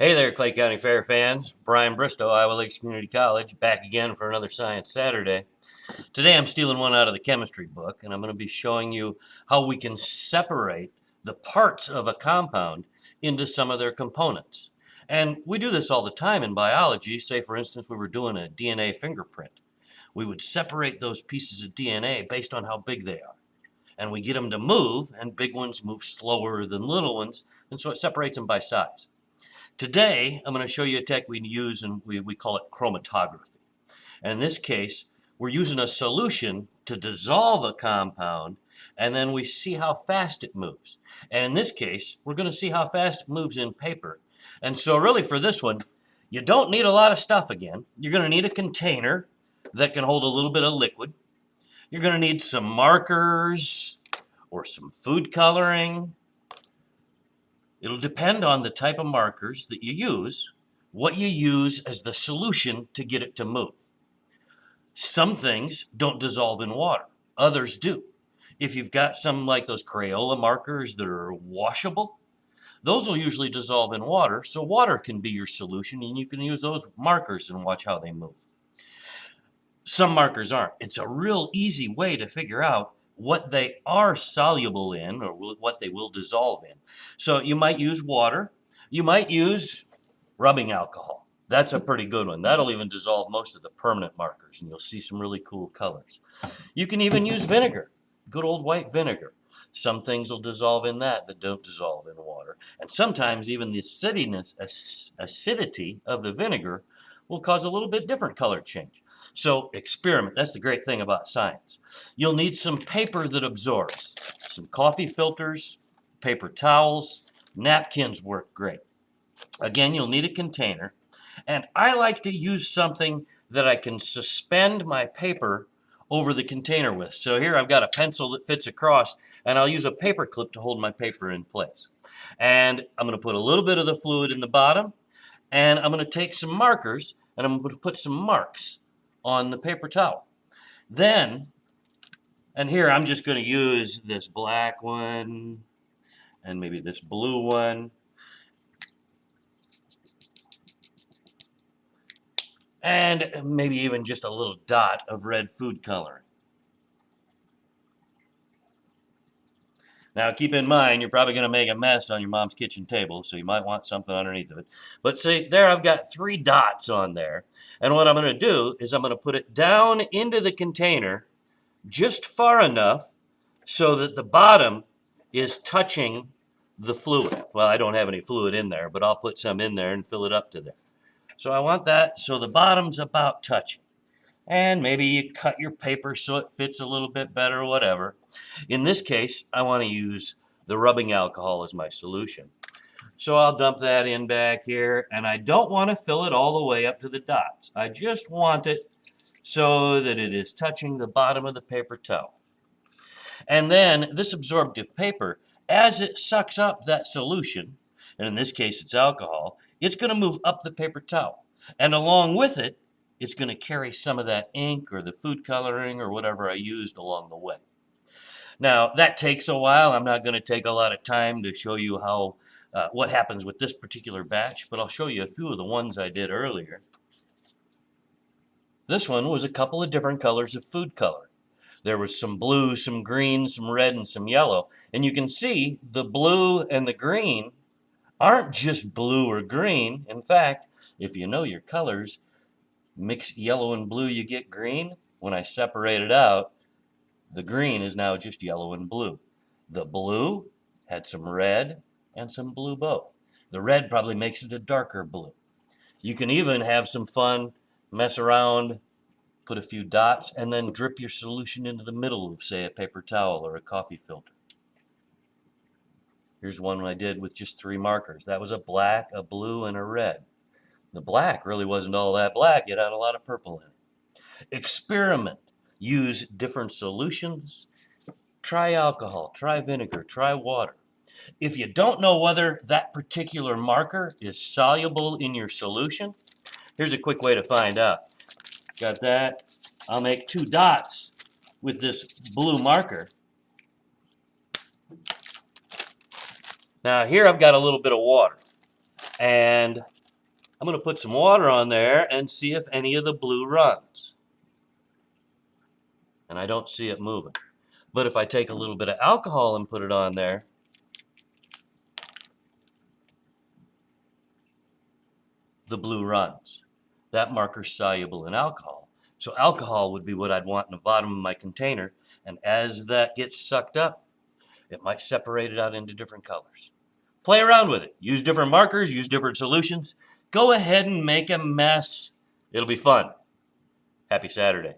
Hey there, Clay County Fair fans. Brian Bristow, Iowa Lakes Community College, back again for another Science Saturday. Today I'm stealing one out of the chemistry book, and I'm going to be showing you how we can separate the parts of a compound into some of their components. And we do this all the time in biology. Say, for instance, we were doing a DNA fingerprint. We would separate those pieces of DNA based on how big they are. And we get them to move, and big ones move slower than little ones, and so it separates them by size. Today, I'm going to show you a tech we use, and we call it chromatography. And in this case, we're using a solution to dissolve a compound, and then we see how fast it moves. And in this case, we're going to see how fast it moves in paper. And so really for this one, you don't need a lot of stuff again. You're going to need a container that can hold a little bit of liquid. You're going to need some markers or some food coloring. It'll depend on the type of markers that you use, what you use as the solution to get it to move. Some things don't dissolve in water, others do. If you've got some like those Crayola markers that are washable, those will usually dissolve in water, so water can be your solution and you can use those markers and watch how they move. Some markers aren't. It's a real easy way to figure out what they are soluble in or what they will dissolve in. So you might use water. You might use rubbing alcohol. That's a pretty good one. That'll even dissolve most of the permanent markers, and you'll see some really cool colors. You can even use vinegar, good old white vinegar. Some things will dissolve in that don't dissolve in water. And sometimes even the acidity of the vinegar will cause a little bit different color change. So experiment. That's the great thing about science. You'll need some paper that absorbs. Some coffee filters, paper towels, napkins work great. Again, you'll need a container. And I like to use something that I can suspend my paper over the container with. So here I've got a pencil that fits across, and I'll use a paper clip to hold my paper in place. And I'm going to put a little bit of the fluid in the bottom, and I'm going to take some markers, and I'm going to put some marks on the paper towel. Then, and here I'm just going to use this black one and maybe this blue one. And maybe even just a little dot of red food coloring. Now keep in mind, you're probably going to make a mess on your mom's kitchen table, so you might want something underneath of it. But see, there I've got 3 dots on there. And what I'm going to do is I'm going to put it down into the container just far enough so that the bottom is touching the fluid. Well, I don't have any fluid in there, but I'll put some in there and fill it up to there. So I want that so the bottom's about touching. And maybe you cut your paper so it fits a little bit better or whatever. In this case, I want to use the rubbing alcohol as my solution. So I'll dump that in back here, and I don't want to fill it all the way up to the dots. I just want it so that it is touching the bottom of the paper towel. And then this absorptive paper, as it sucks up that solution, and in this case it's alcohol, it's going to move up the paper towel. And along with it, it's going to carry some of that ink or the food coloring or whatever I used along the way. Now, that takes a while. I'm not going to take a lot of time to show you how what happens with this particular batch, but I'll show you a few of the ones I did earlier. This one was a couple of different colors of food color. There was some blue, some green, some red, and some yellow. And you can see the blue and the green aren't just blue or green. In fact, if you know your colors, mix yellow and blue, you get green. When I separate it out, the green is now just yellow and blue. The blue had some red and some blue both. The red probably makes it a darker blue. You can even have some fun, mess around, put a few dots, and then drip your solution into the middle of, say, a paper towel or a coffee filter. Here's one I did with just 3 markers. That was a black, a blue, and a red. The black really wasn't all that black. It had a lot of purple in it. Experiment. Use different solutions. Try alcohol, try vinegar, try water. If you don't know whether that particular marker is soluble in your solution, here's a quick way to find out. Got that? I'll make 2 dots with this blue marker. Now here I've got a little bit of water. And I'm going to put some water on there and see if any of the blue runs. And I don't see it moving. But if I take a little bit of alcohol and put it on there, the blue runs. That marker's soluble in alcohol. So alcohol would be what I'd want in the bottom of my container. And as that gets sucked up, it might separate it out into different colors. Play around with it. Use different markers, use different solutions. Go ahead and make a mess. It'll be fun. Happy Saturday.